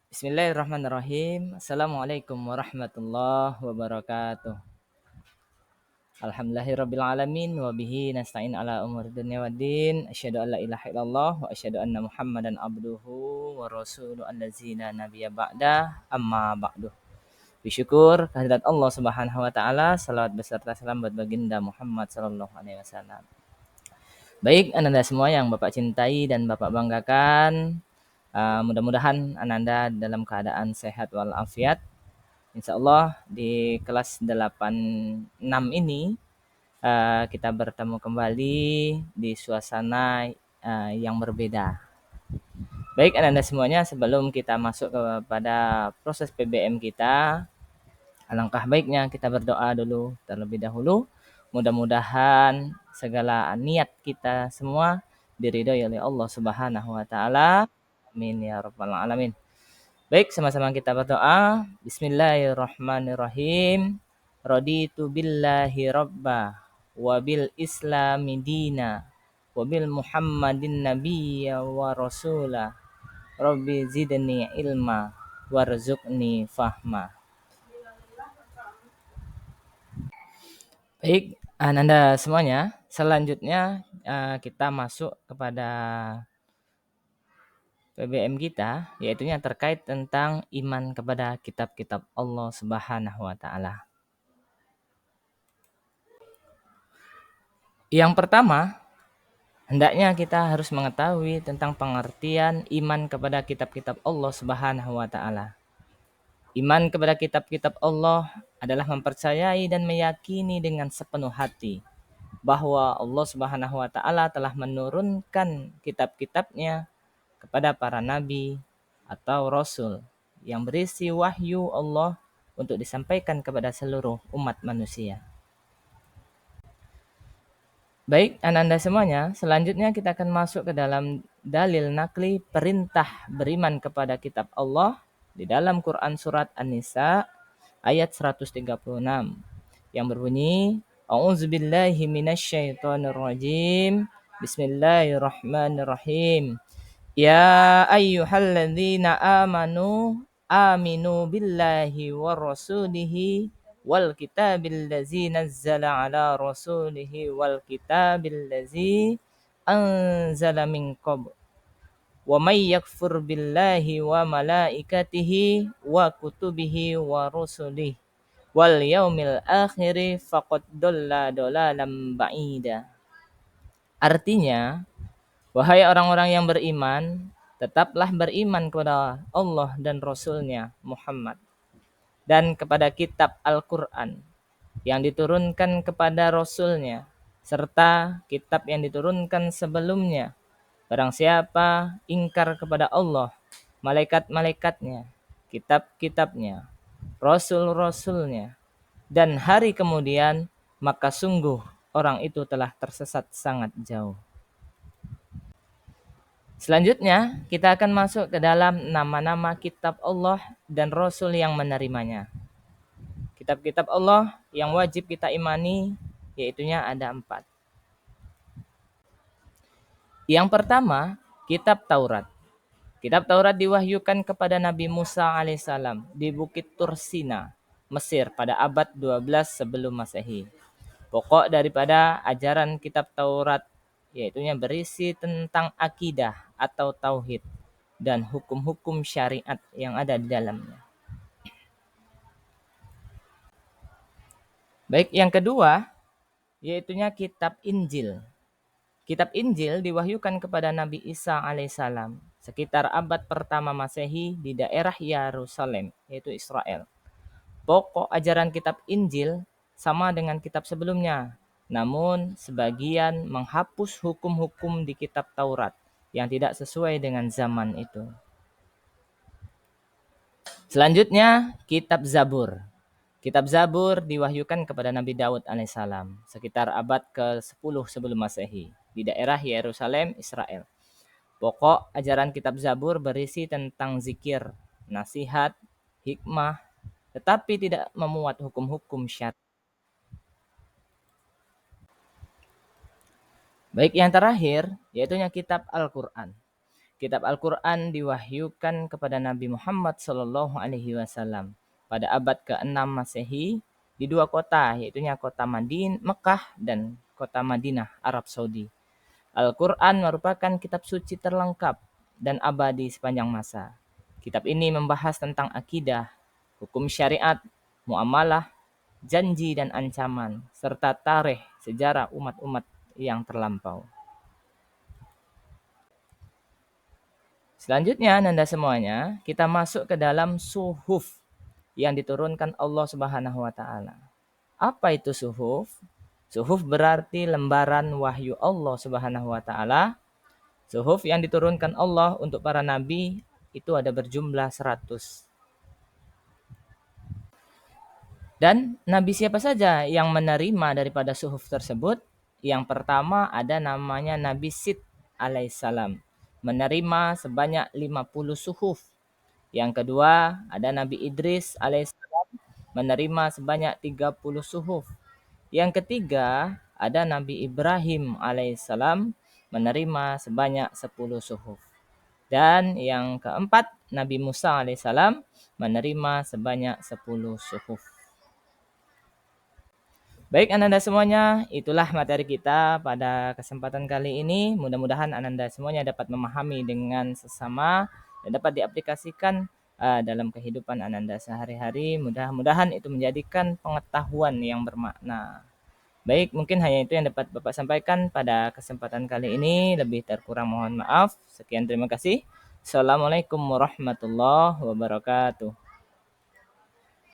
Bismillahirrahmanirrahim. Assalamualaikum warahmatullahi wabarakatuh. Alhamdulillahirrabbilalamin. Wabihi nasta'in ala umur dunia waddin. Asyhadu an la ilaha illallah wa asyhadu anna muhammadan abduhu wa rasuluh allazina nabiyya ba'da amma ba'du. Bersyukur kehadirat Allah subhanahu wa ta'ala. Salawat beserta salam buat baginda Muhammad sallallahu alaihi wasallam. Baik, Ananda semua yang Bapak cintai dan Bapak banggakan, mudah-mudahan Ananda dalam keadaan sehat walafiat. Insya Allah di kelas 86 ini kita bertemu kembali di suasana yang berbeda. Baik Ananda semuanya, sebelum kita masuk kepada proses PBM kita, alangkah baiknya kita berdoa dulu terlebih dahulu. Mudah-mudahan segala niat kita semua diridhoi oleh Allah Subhanahu wa taala. Amin ya rabbal alamin. Baik, sama-sama kita berdoa. Bismillahirrahmanirrahim. Raditu billahi rabba wa bil islami dina wa bil muhammadin nabiyya wa rasula. Rabbi zidni ilma warzuqni fahma. Baik, Ananda semuanya. Selanjutnya kita masuk kepada PBM kita, yaitu yang terkait tentang iman kepada kitab-kitab Allah Subhanahu wa taala. Yang pertama, hendaknya kita harus mengetahui tentang pengertian iman kepada kitab-kitab Allah Subhanahu wa taala. Iman kepada kitab-kitab Allah adalah mempercayai dan meyakini dengan sepenuh hati bahwa Allah Subhanahu wa taala telah menurunkan kitab-kitabnya kepada para nabi atau rasul yang berisi wahyu Allah untuk disampaikan kepada seluruh umat manusia. Baik, Ananda semuanya, selanjutnya kita akan masuk ke dalam dalil nakli perintah beriman kepada kitab Allah di dalam Quran surat An-Nisa ayat 136 yang berbunyi, A'udzubillahi minasyaitonirrajim. Bismillahirrahmanirrahim. Ya ayyuhalladzina amanu aminu billahi wa rasulihi wal kitabil ladzi nazzala ala rasulihi wal kitabil ladzi anzala min qabl wa may yakfur billahi wa malaikatihi wa kutubihi wa rusulihi wal yaumil akhir faqad dhalla dhalalan ba'ida. Artinya, wahai orang-orang yang beriman, tetaplah beriman kepada Allah dan Rasul-Nya Muhammad dan kepada kitab Al-Quran yang diturunkan kepada Rasul-Nya serta kitab yang diturunkan sebelumnya. Barang siapa ingkar kepada Allah, malaikat-malaikatnya, kitab-kitabnya, Rasul-Rasulnya, dan hari kemudian, maka sungguh orang itu telah tersesat sangat jauh. Selanjutnya, kita akan masuk ke dalam nama-nama kitab Allah dan Rasul yang menerimanya. Kitab-kitab Allah yang wajib kita imani, yaitunya ada 4. Yang pertama, kitab Taurat. Kitab Taurat diwahyukan kepada Nabi Musa alaihissalam di Bukit Tursina, Mesir pada abad 12 sebelum Masehi. Pokok daripada ajaran kitab Taurat yaitunya berisi tentang akidah atau tauhid dan hukum-hukum syariat yang ada di dalamnya. Baik, yang kedua yaitunya kitab Injil. Kitab Injil diwahyukan kepada Nabi Isa alaihissalam sekitar abad pertama Masehi di daerah Yerusalem, yaitu Israel. Pokok ajaran kitab Injil sama dengan kitab sebelumnya, namun sebagian menghapus hukum-hukum di kitab Taurat yang tidak sesuai dengan zaman itu. Selanjutnya, kitab Zabur. Kitab Zabur diwahyukan kepada Nabi Daud alaihissalam sekitar abad ke-10 sebelum Masehi di daerah Yerusalem, Israel. Pokok ajaran kitab Zabur berisi tentang zikir, nasihat, hikmah, tetapi tidak memuat hukum-hukum syariat. Baik, yang terakhir, yaitu kitab Al-Quran. Kitab Al-Quran diwahyukan kepada Nabi Muhammad SAW pada abad ke-6 Masehi di dua kota, yaitu kota Mekah dan kota Madinah, Arab Saudi. Al-Quran merupakan kitab suci terlengkap dan abadi sepanjang masa. Kitab ini membahas tentang akidah, hukum syariat, muamalah, janji dan ancaman, serta tarikh sejarah umat-umat yang terlampau. Selanjutnya, Nanda semuanya, kita masuk ke dalam suhuf yang diturunkan Allah Subhanahu wa taala. Apa itu suhuf? Suhuf berarti lembaran wahyu Allah Subhanahu wa taala. Suhuf yang diturunkan Allah untuk para nabi itu ada berjumlah 100. Dan nabi siapa saja yang menerima daripada suhuf tersebut? Yang pertama ada namanya Nabi Sid alaihissalam, menerima sebanyak 50 suhuf. Yang kedua ada Nabi Idris alaihissalam, menerima sebanyak 30 suhuf. Yang ketiga ada Nabi Ibrahim alaihissalam, menerima sebanyak 10 suhuf. Dan yang keempat Nabi Musa alaihissalam, menerima sebanyak 10 suhuf. Baik Ananda semuanya, itulah materi kita pada kesempatan kali ini. Mudah-mudahan Ananda semuanya dapat memahami dengan sesama dan dapat diaplikasikan dalam kehidupan Ananda sehari-hari. Mudah-mudahan itu menjadikan pengetahuan yang bermakna. Baik, mungkin hanya itu yang dapat Bapak sampaikan pada kesempatan kali ini. Lebih terkurang mohon maaf. Sekian, terima kasih. Assalamualaikum warahmatullahi wabarakatuh.